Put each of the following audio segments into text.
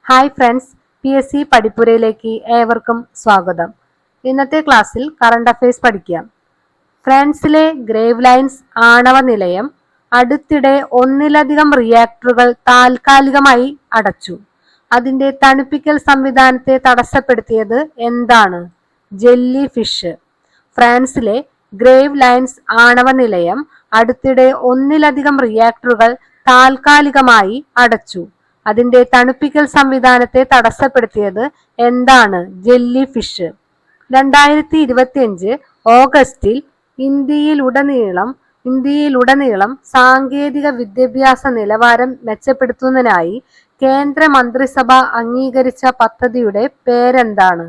Hi friends, PSC പഠിപ്പുരയിലേക്ക് ഏവർക്കും സ്വാഗതം. ഇന്നത്തെ ക്ലാസ്സിൽ കറണ്ട് അഫയേഴ്സ് പഠിക്കാം. ഫ്രാൻസിലെ ഗ്രേവ് ലൈൻസ് ആണവ നിലയം അടുത്തിടെ ഒന്നിലധികം റിയാക്ടറുകൾ താൽക്കാലികമായി അടച്ചു. അതിന്റെ തണുപ്പിക്കൽ സംവിധാനത്തെ തടസ്സപ്പെടുത്തിയത് എന്താണ്? Jelly fish. ഫ്രാൻസിലെ ഗ്രേവ് ലൈൻസ് ആണവ നിലയം അടുത്തിടെ ഒന്നിലധികം റിയാക്ടറുകൾ താൽക്കാലികമായി അടച്ചു. അതിന്റെ തണുപ്പിക്കൽ സംവിധാനത്തെ തടസ്സപ്പെടുത്തിയത് എന്താണ്? Jelly fish. 2025 ഓഗസ്റ്റിൽ ഇന്ത്യയിലുടനീളം സാങ്കേതിക വിദ്യാഭ്യാസ നിലവാരം മെച്ചപ്പെടുത്തുന്നതിനായി കേന്ദ്ര മന്ത്രിസഭ അംഗീകരിച്ച പദ്ധതിയുടെ പേരെന്താണ്?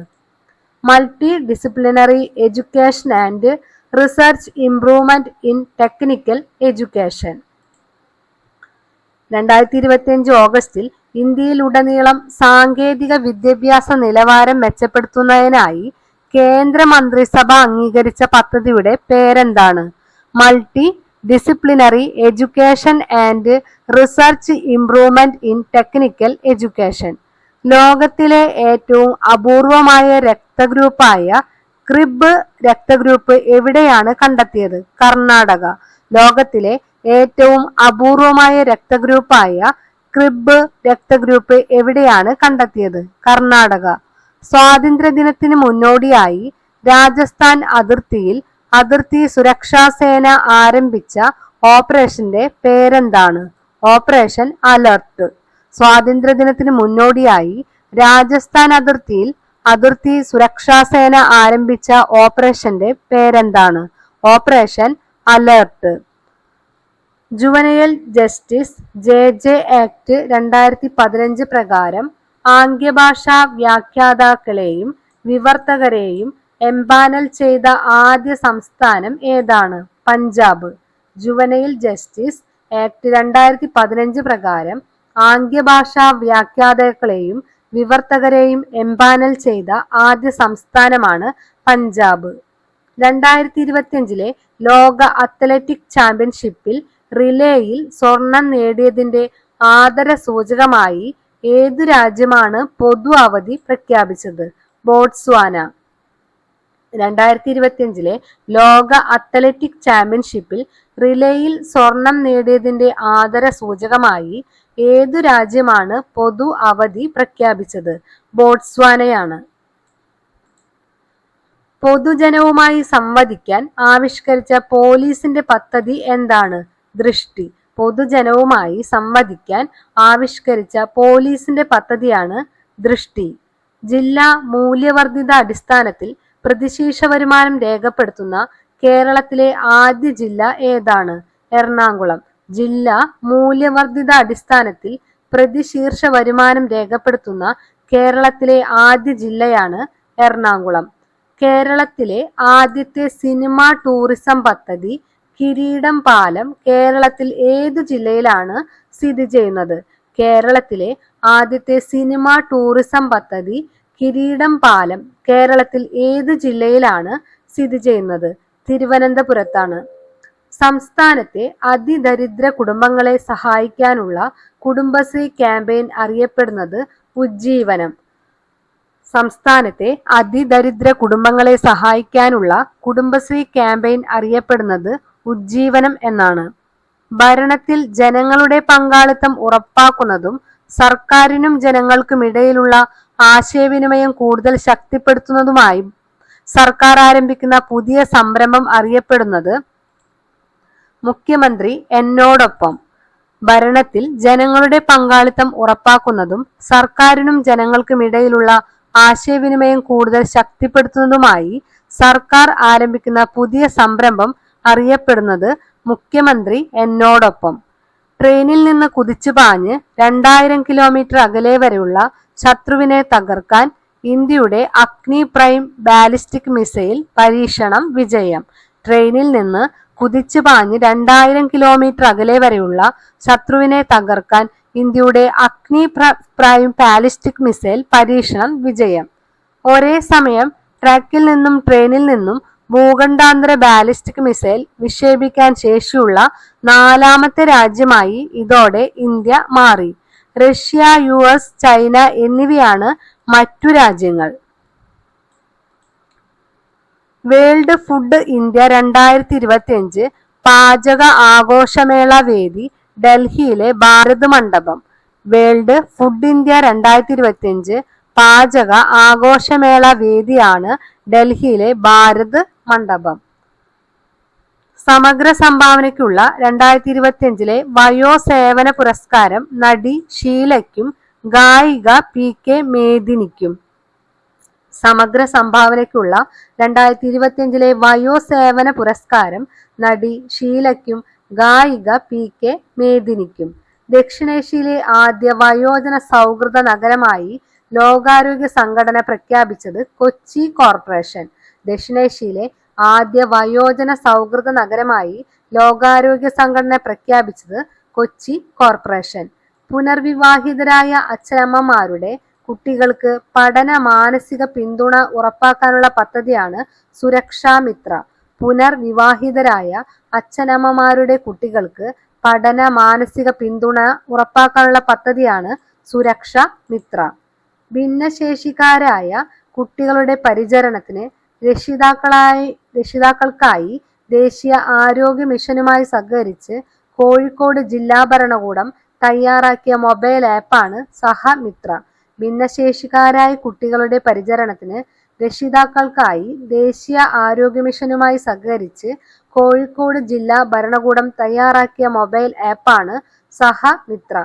Multi disciplinary education and research improvement in technical education. 2025 ഓഗസ്റ്റിൽ ഇന്ത്യയിലുടനീളം സാങ്കേതിക വിദ്യാഭ്യാസ നിലവാരം മെച്ചപ്പെടുത്തുന്നതിനായി കേന്ദ്ര മന്ത്രിസഭ അംഗീകരിച്ച പദ്ധതിയുടെ പേരെന്താണ്? Multi disciplinary education and research improvement in technical education. ലോകത്തിലെ ഏറ്റവും അപൂർവമായ രക്തഗ്രൂപ്പായ ക്രിബ് രക്തഗ്രൂപ്പ് എവിടെയാണ് കണ്ടെത്തിയത്? കർണാടക. ലോകത്തിലെ ഏറ്റവും അപൂർവമായ രക്തഗ്രൂപ്പായ ക്രിബ് രക്തഗ്രൂപ്പ് എവിടെയാണ് കണ്ടെത്തിയത്? കർണാടക. സ്വാതന്ത്ര്യദിനത്തിന് മുന്നോടിയായി രാജസ്ഥാൻ അതിർത്തി സുരക്ഷാ സേന ആരംഭിച്ച ഓപ്പറേഷന്റെ പേരെന്താണ്? Operation alert. സ്വാതന്ത്ര്യദിനത്തിന് മുന്നോടിയായി രാജസ്ഥാൻ അതിർത്തി സുരക്ഷാ സേന ആരംഭിച്ച ഓപ്പറേഷന്റെ പേരെന്താണ്? Operation alert. Juvenile justice JJ act 2015 പ്രകാരം ആംഗ്യഭാഷാ വ്യാഖ്യാതാക്കളെയും വിവർത്തകരെയും എംപാനൽ ചെയ്ത ആദ്യ സംസ്ഥാനം ഏതാണ്? പഞ്ചാബ്. ജുവനൈൽ ജസ്റ്റിസ് ആക്ട് 2015 പ്രകാരം ആംഗ്യഭാഷാ വ്യാഖ്യാതാക്കളെയും വിവർത്തകരെയും എംപാനൽ ചെയ്ത ആദ്യ സംസ്ഥാനമാണ് പഞ്ചാബ്. 2025 ലോക അത്ലറ്റിക് ചാമ്പ്യൻഷിപ്പിൽ റിലേയിൽ സ്വർണം നേടിയതിന്റെ ആദര സൂചകമായി ഏതു രാജ്യമാണ് പൊതു അവധി പ്രഖ്യാപിച്ചത്? ബോട്സ്വാന. 2025 ലോക അത്ലറ്റിക് ചാമ്പ്യൻഷിപ്പിൽ റിലേയിൽ സ്വർണം നേടിയതിന്റെ ആദര സൂചകമായി ഏതു രാജ്യമാണ് പൊതു അവധി പ്രഖ്യാപിച്ചത്? ബോട്സ്വാനയാണ്. പൊതുജനവുമായി സംവദിക്കാൻ ആവിഷ്കരിച്ച പോലീസിന്റെ പദ്ധതി എന്താണ്? ദൃഷ്ടി. പൊതുജനവുമായി സംവദിക്കാൻ ആവിഷ്കരിച്ച പോലീസിന്റെ പദ്ധതിയാണ് ദൃഷ്ടി. ജില്ലാ മൂല്യവർദ്ധിത അടിസ്ഥാനത്തിൽ പ്രതിശീർഷ വരുമാനം രേഖപ്പെടുത്തുന്ന കേരളത്തിലെ ആദ്യ ജില്ല ഏതാണ്? എറണാകുളം. ജില്ലാ മൂല്യവർദ്ധിത അടിസ്ഥാനത്തിൽ പ്രതിശീർഷ വരുമാനം രേഖപ്പെടുത്തുന്ന കേരളത്തിലെ ആദ്യ ജില്ലയാണ് എറണാകുളം. കേരളത്തിലെ ആദ്യത്തെ സിനിമ ടൂറിസം പദ്ധതി കിരീടം പാലം കേരളത്തിൽ ഏതു ജില്ലയിലാണ് സ്ഥിതി ചെയ്യുന്നത്? കേരളത്തിലെ ആദ്യത്തെ സിനിമ ടൂറിസം പദ്ധതി കിരീടം പാലം കേരളത്തിൽ ഏതു ജില്ലയിലാണ് സ്ഥിതി ചെയ്യുന്നത്? തിരുവനന്തപുരത്താണ്. സംസ്ഥാനത്തെ അതിദരിദ്ര കുടുംബങ്ങളെ സഹായിക്കാനുള്ള കുടുംബശ്രീ ക്യാമ്പയിൻ അറിയപ്പെടുന്നത് ഉജ്ജീവനം. സംസ്ഥാനത്തെ അതിദരിദ്ര കുടുംബങ്ങളെ സഹായിക്കാനുള്ള കുടുംബശ്രീ ക്യാമ്പയിൻ അറിയപ്പെടുന്നത് ഉജ്ജീവനം എന്നാണ്. ഭരണത്തിൽ ജനങ്ങളുടെ പങ്കാളിത്തം ഉറപ്പാക്കുന്നതും സർക്കാരിനും ജനങ്ങൾക്കുമിടയിലുള്ള ആശയവിനിമയം കൂടുതൽ ശക്തിപ്പെടുത്തുന്നതുമായി സർക്കാർ ആരംഭിക്കുന്ന പുതിയ സംരംഭം അറിയപ്പെടുന്നത് മുഖ്യമന്ത്രി എന്നോടൊപ്പം. ഭരണത്തിൽ ജനങ്ങളുടെ പങ്കാളിത്തം ഉറപ്പാക്കുന്നതും സർക്കാരിനും ജനങ്ങൾക്കുമിടയിലുള്ള ആശയവിനിമയം കൂടുതൽ ശക്തിപ്പെടുത്തുന്നതുമായി സർക്കാർ ആരംഭിക്കുന്ന പുതിയ സംരംഭം അറിയപ്പെടുന്നത് മുഖ്യമന്ത്രി എന്നോടൊപ്പം. ട്രെയിനിൽ നിന്ന് കുതിച്ചു പാഞ്ഞ് 2000 കിലോമീറ്റർ അകലെ വരെയുള്ള ശത്രുവിനെ തകർക്കാൻ ഇന്ത്യയുടെ അഗ്നി പ്രൈം ബാലിസ്റ്റിക് മിസൈൽ പരീക്ഷണം വിജയം. ട്രെയിനിൽ നിന്ന് കുതിച്ചു പാഞ്ഞ് 2000 കിലോമീറ്റർ അകലെ വരെയുള്ള ശത്രുവിനെ തകർക്കാൻ ഇന്ത്യയുടെ അഗ്നി പ്രൈം ബാലിസ്റ്റിക് മിസൈൽ പരീക്ഷണം വിജയം. ഒരേ സമയം ട്രക്കിൽ നിന്നും ട്രെയിനിൽ നിന്നും ഭൂഖണ്ഡാന്തര ബാലിസ്റ്റിക് മിസൈൽ വിക്ഷേപിക്കാൻ ശേഷിയുള്ള 4ാമത്തെ രാജ്യമായി ഇതോടെ ഇന്ത്യ മാറി. റഷ്യ, US, ചൈന എന്നിവയാണ് മറ്റു രാജ്യങ്ങൾ. വേൾഡ് ഫുഡ് ഇന്ത്യ 2025 പാചക ആഘോഷമേള വേദി ഡൽഹിയിലെ ഭാരത് മണ്ഡപം. വേൾഡ് ഫുഡ് ഇന്ത്യ 2025 പാചക ആഘോഷമേള വേദിയാണ് ഡൽഹിയിലെ ഭാരത് മണ്ഡപം. സമഗ്ര സംഭാവനയ്ക്കുള്ള 2025 വയോസേവന പുരസ്കാരം നടി ഷീലയ്ക്കും ഗായിക PK മേദിനിക്കും. സമഗ്ര സംഭാവനയ്ക്കുള്ള 2025 വയോസേവന പുരസ്കാരം നടി ഷീലയ്ക്കും ഗായിക PK മേദിനിക്കും. ദക്ഷിണേഷ്യയിലെ ആദ്യ വയോജന സൗഹൃദ നഗരമായി ലോകാരോഗ്യ സംഘടന പ്രഖ്യാപിച്ചത് കൊച്ചി കോർപ്പറേഷൻ. ദക്ഷിണേഷ്യയിലെ ആദ്യ വയോജന സൗഹൃദ നഗരമായി ലോകാരോഗ്യ സംഘടന പ്രഖ്യാപിച്ചത് കൊച്ചി കോർപ്പറേഷൻ. പുനർവിവാഹിതരായ അച്ഛനമ്മമാരുടെ കുട്ടികൾക്ക് പഠന മാനസിക പിന്തുണ ഉറപ്പാക്കാനുള്ള പദ്ധതിയാണ് സുരക്ഷാ മിത്ര. പുനർവിവാഹിതരായ അച്ഛനമ്മമാരുടെ കുട്ടികൾക്ക് പഠന മാനസിക പിന്തുണ ഉറപ്പാക്കാനുള്ള പദ്ധതിയാണ് സുരക്ഷാ മിത്ര. ഭിന്നശേഷിക്കാരായ കുട്ടികളുടെ പരിചരണത്തിന് രക്ഷിതാക്കൾക്കായി ദേശീയ ആരോഗ്യ മിഷനുമായി സഹകരിച്ച് കോഴിക്കോട് ജില്ലാ ഭരണകൂടം തയ്യാറാക്കിയ മൊബൈൽ ആപ്പാണ് സഹമിത്ര. ഭിന്നശേഷിക്കാരായ കുട്ടികളുടെ പരിചരണത്തിന് രക്ഷിതാക്കൾക്കായി ദേശീയ ആരോഗ്യ മിഷനുമായി സഹകരിച്ച് കോഴിക്കോട് ജില്ലാ ഭരണകൂടം തയ്യാറാക്കിയ മൊബൈൽ ആപ്പാണ് സഹമിത്ര.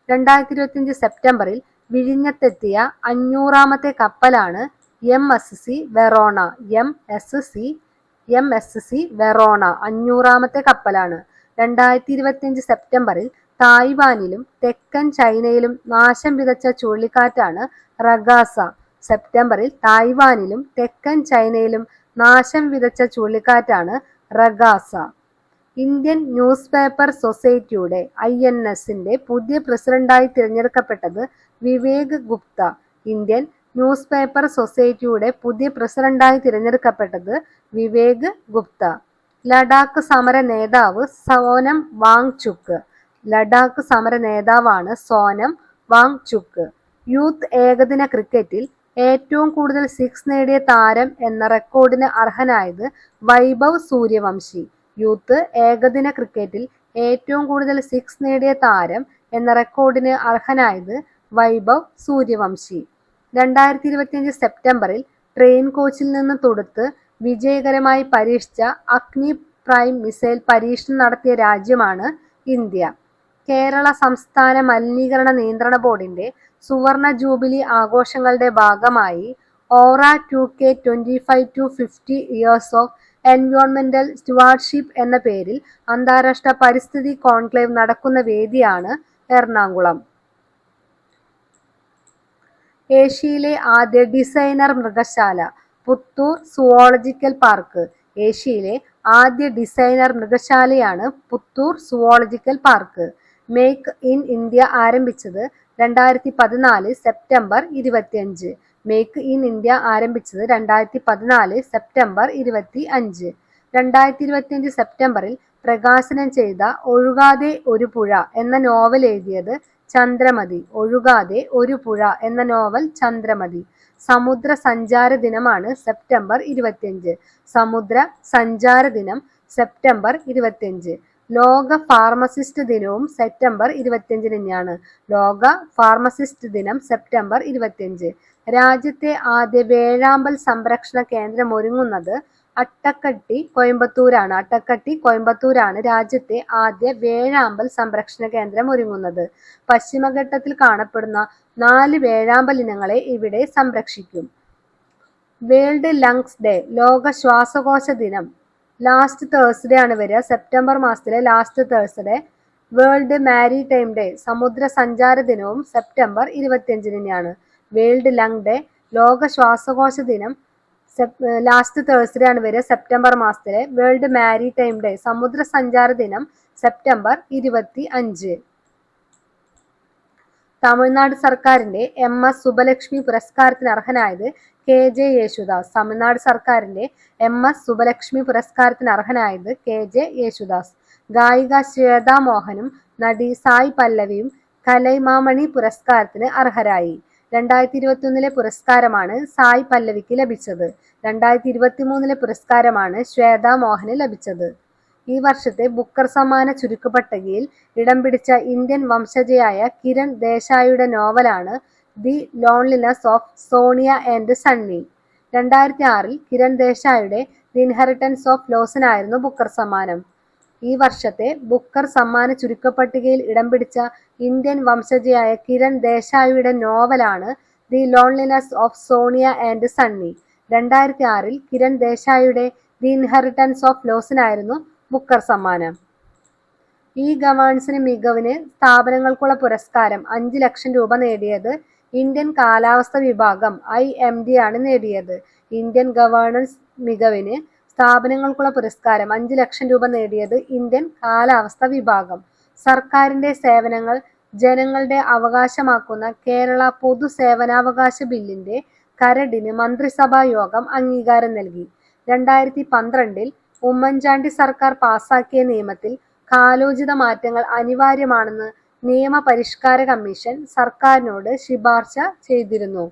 2025 സെപ്റ്റംബറിൽ വിഴിഞ്ഞത്തെത്തിയ 500ാമത്തെ കപ്പലാണ് MSC വെറോണ. MSC വെറോണ 500ാമത്തെ കപ്പലാണ്. 2025 സെപ്റ്റംബറിൽ തായ്വാനിലും തെക്കൻ ചൈനയിലും നാശം വിതച്ച ചുഴലിക്കാറ്റാണ് റഗാസ. സെപ്റ്റംബറിൽ തായ്വാനിലും തെക്കൻ ചൈനയിലും നാശം വിതച്ച ചുഴലിക്കാറ്റാണ് റഗാസ. ഇന്ത്യൻ ന്യൂസ് പേപ്പർ സൊസൈറ്റിയുടെ INSന്റെ പുതിയ പ്രസിഡന്റായി തിരഞ്ഞെടുക്കപ്പെട്ടത് Vivek Gupta. Indian news paper സൊസൈറ്റിയുടെ പുതിയ പ്രസിഡന്റായി തിരഞ്ഞെടുക്കപ്പെട്ടത് വിവേക് ഗുപ്ത. ലഡാക്ക് സമര നേതാവ് സോനം വാങ്ചുക്. ലഡാക്ക് സമര നേതാവാണ് സോനം വാങ്ചുക്. യൂത്ത് ഏകദിന ക്രിക്കറ്റിൽ ഏറ്റവും കൂടുതൽ 6 നേടിയ താരം എന്ന റെക്കോർഡിന് അർഹനായത് വൈഭവ് സൂര്യവംശി. യൂത്ത് ഏകദിന ക്രിക്കറ്റിൽ ഏറ്റവും കൂടുതൽ 6 നേടിയ താരം എന്ന റെക്കോർഡിന് അർഹനായത് വൈഭവ് സൂര്യവംശി. 2025 സെപ്റ്റംബറിൽ ട്രെയിൻ കോച്ചിൽ നിന്ന് തൊടുത്ത് വിജയകരമായി പരീക്ഷിച്ച അഗ്നി പ്രൈം മിസൈൽ പരീക്ഷണം നടത്തിയ രാജ്യമാണ് ഇന്ത്യ. കേരള സംസ്ഥാന മലിനീകരണ നിയന്ത്രണ ബോർഡിന്റെ സുവർണ ജൂബിലി ആഘോഷങ്ങളുടെ ഭാഗമായി ഓറ 2K25-50 ഇയേഴ്സ് ഓഫ് എൻവയോൺമെന്റൽ സ്റ്റുവാർഡ്ഷിപ്പ് എന്ന പേരിൽ അന്താരാഷ്ട്ര പരിസ്ഥിതി കോൺക്ലേവ് നടക്കുന്ന വേദിയാണ് എറണാകുളം. ഏഷ്യയിലെ ആദ്യ ഡിസൈനർ മൃഗശാല പുത്തൂർ സുവോളജിക്കൽ പാർക്ക്. ഏഷ്യയിലെ ആദ്യ ഡിസൈനർ മൃഗശാലയാണ് Puthur zoological park. Make in India ആരംഭിച്ചത് 2014 സെപ്റ്റംബർ 25. മേക്ക് ഇൻ ഇന്ത്യ ആരംഭിച്ചത് 2014 സെപ്റ്റംബർ 25. 2025 സെപ്റ്റംബറിൽ പ്രകാശനം ചെയ്ത ഒഴുകാതെ ഒരു പുഴ എന്ന നോവൽ എഴുതിയത് ചന്ദ്രമതി. ഒഴുകാതെ ഒരു പുഴ എന്ന നോവൽ ചന്ദ്രമതി. സമുദ്ര സഞ്ചാര ദിനമാണ് സെപ്റ്റംബർ 25. സമുദ്ര സഞ്ചാര ദിനം സെപ്റ്റംബർ 25. ലോക ഫാർമസിസ്റ്റ് ദിനവും സെപ്റ്റംബർ 25 തന്നെയാണ്. ലോക ഫാർമസിസ്റ്റ് ദിനം സെപ്റ്റംബർ 25. രാജ്യത്തെ ആദ്യ വേഴാമ്പൽ സംരക്ഷണ കേന്ദ്രം ഒരുങ്ങുന്നത് അട്ടക്കട്ടി കോയമ്പത്തൂരാണ്. അട്ടക്കട്ടി കോയമ്പത്തൂരാണ് രാജ്യത്തെ ആദ്യ വേഴാമ്പൽ സംരക്ഷണ കേന്ദ്രം ഒരുങ്ങുന്നത്. പശ്ചിമഘട്ടത്തിൽ കാണപ്പെടുന്ന 4 വേഴാമ്പൽ ഇനങ്ങളെ ഇവിടെ സംരക്ഷിക്കും. വേൾഡ് ലങ്സ് ഡേ ലോക ശ്വാസകോശ ദിനം ലാസ്റ്റ് തേഴ്സ്ഡേ ആണ് വരിക. സെപ്റ്റംബർ മാസത്തിലെ last Thursday. World maritime day സമുദ്ര സഞ്ചാര ദിനവും സെപ്റ്റംബർ 25 വേൾഡ് ലങ് ഡേ ലോക ശ്വാസകോശ ദിനം ലാസ്റ്റ് തേഴ്സ്ഡേ ആണ് വരിക സെപ്റ്റംബർ മാസത്തിലെ. വേൾഡ് മാരിടൈം ഡേ സമുദ്ര സഞ്ചാര ദിനം സെപ്റ്റംബർ 25. തമിഴ്നാട് സർക്കാരിന്റെ MS സുബലക്ഷ്മി പുരസ്കാരത്തിന് അർഹനായത് KJ യേശുദാസ്. തമിഴ്നാട് സർക്കാരിന്റെ MS സുബലക്ഷ്മി പുരസ്കാരത്തിന് അർഹനായത് KJ യേശുദാസ്. ഗായിക ശ്വേതാ മോഹനും നടി സായ് പല്ലവിയും കലൈമാമണി പുരസ്കാരത്തിന് അർഹരായി. 2021 പുരസ്കാരമാണ് സായ് പല്ലവിക്ക് ലഭിച്ചത്. 2023 പുരസ്കാരമാണ് ശ്വേതാ മോഹന് ലഭിച്ചത്. ഈ വർഷത്തെ ബുക്കർ സമ്മാന ചുരുക്കപ്പട്ടികയിൽ ഇടം പിടിച്ച ഇന്ത്യൻ വംശജയായ കിരൺ ദേശായിയുടെ നോവലാണ് the loneliness of Sonia and Sunny. 2006 Kiran ദേശായിയുടെ ദി ഇൻഹെറിറ്റൻസ് ഓഫ് ലോസിനായിരുന്നു ബുക്കർ സമ്മാനം. ഈ വർഷത്തെ ബുക്കർ സമ്മാന ചുരുക്കപ്പട്ടികയിൽ ഇടം പിടിച്ച ഇന്ത്യൻ വംശജയായ കിരൺ ദേശായിയുടെ നോവലാണ് the loneliness of Sonia and Sunny. 2006 Kiran ദേശായിയുടെ ദി ഇൻഹെറിറ്റൻസ് ഓഫ് ലോസിനായിരുന്നു ബുക്കർ സമ്മാനം. ഈ ഗവേണൻസിന് മികവിന് സ്ഥാപനങ്ങൾക്കുള്ള പുരസ്കാരം 5 ലക്ഷം രൂപ നേടിയത് ഇന്ത്യൻ കാലാവസ്ഥ വിഭാഗം IMD ആണ് നേടിയത്. ഇന്ത്യൻ ഗവേണൻസ് മികവിന് സ്ഥാപനങ്ങൾക്കുള്ള പുരസ്കാരം 5 ലക്ഷം രൂപ നേടിയത് ഇന്ത്യൻ കാലാവസ്ഥ വിഭാഗം. സർക്കാരിന്റെ സേവനങ്ങൾ ജനങ്ങളുടെ അവകാശമാക്കുന്ന കേരള പൊതു സേവനാവകാശ ബില്ലിന്റെ കരടിന് മന്ത്രിസഭാ യോഗം അംഗീകാരം നൽകി. 2012 ഉമ്മൻചാണ്ടി സർക്കാർ പാസാക്കിയ നിയമത്തിൽ കാലോചിത മാറ്റങ്ങൾ അനിവാര്യമാണെന്ന് നിയമപരിഷ്കാര കമ്മീഷൻ സർക്കാരിനോട് ശുപാർശ ചെയ്തിരുന്നു.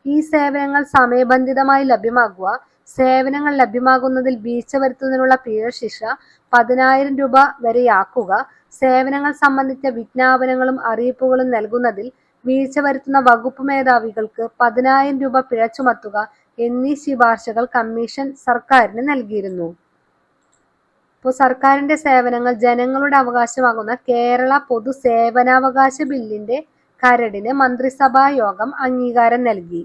ഈ സേവനങ്ങൾ സമയബന്ധിതമായി ലഭ്യമാക്കുക, സേവനങ്ങൾ ലഭ്യമാകുന്നതിൽ വീഴ്ച വരുത്തുന്നതിനുള്ള പിഴശിക്ഷ 10,000 രൂപ വരെയാക്കുക, സേവനങ്ങൾ സംബന്ധിച്ച വിജ്ഞാപനങ്ങളും അറിയിപ്പുകളും നൽകുന്നതിൽ വീഴ്ച വരുത്തുന്ന വകുപ്പ് മേധാവികൾക്ക് 10,000 രൂപ പിഴ ചുമത്തുക എന്നീ ശുപാർശകൾ കമ്മീഷൻ സർക്കാരിന് നൽകിയിരുന്നു. ഇപ്പോൾ സർക്കാരിന്റെ സേവനങ്ങൾ ജനങ്ങളുടെ അവകാശമാകുന്ന കേരള പൊതു സേവനാവകാശ ബില്ലിന്റെ കരടിന് മന്ത്രിസഭാ യോഗം അംഗീകാരം നൽകി.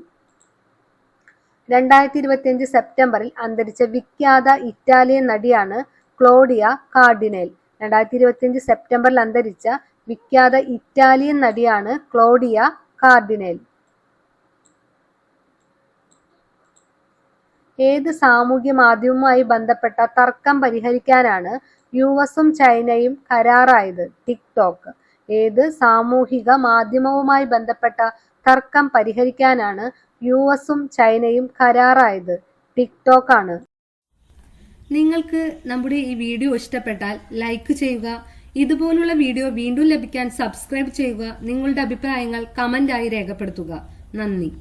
2025 സെപ്റ്റംബറിൽ അന്തരിച്ച വിഖ്യാത ഇറ്റാലിയൻ നടിയാണ് ക്ലോഡിയ കാർഡിനൽ. 2025 സെപ്റ്റംബറിൽ അന്തരിച്ച വിഖ്യാത ഇറ്റാലിയൻ നടിയാണ് ക്ലോഡിയ കാർഡിനൽ. ഏത് സാമൂഹ്യ മാധ്യമവുമായി ബന്ധപ്പെട്ട തർക്കം പരിഹരിക്കാനാണ് US-ഉം ചൈനയും കരാറായത്? ടിക്ടോക്ക്. ഏത് സാമൂഹിക മാധ്യമവുമായി ബന്ധപ്പെട്ട തർക്കം പരിഹരിക്കാനാണ് US-ഉം ചൈനയും കരാറായത്? ടിക്ടോക്ക് ആണ്. നിങ്ങൾക്ക് നമ്മുടെ ഈ വീഡിയോ ഇഷ്ടപ്പെട്ടാൽ ലൈക്ക് ചെയ്യുക. ഇതുപോലുള്ള വീഡിയോ വീണ്ടും ലഭിക്കാൻ സബ്സ്ക്രൈബ് ചെയ്യുക. നിങ്ങളുടെ അഭിപ്രായങ്ങൾ കമന്റായി രേഖപ്പെടുത്തുക. നന്ദി.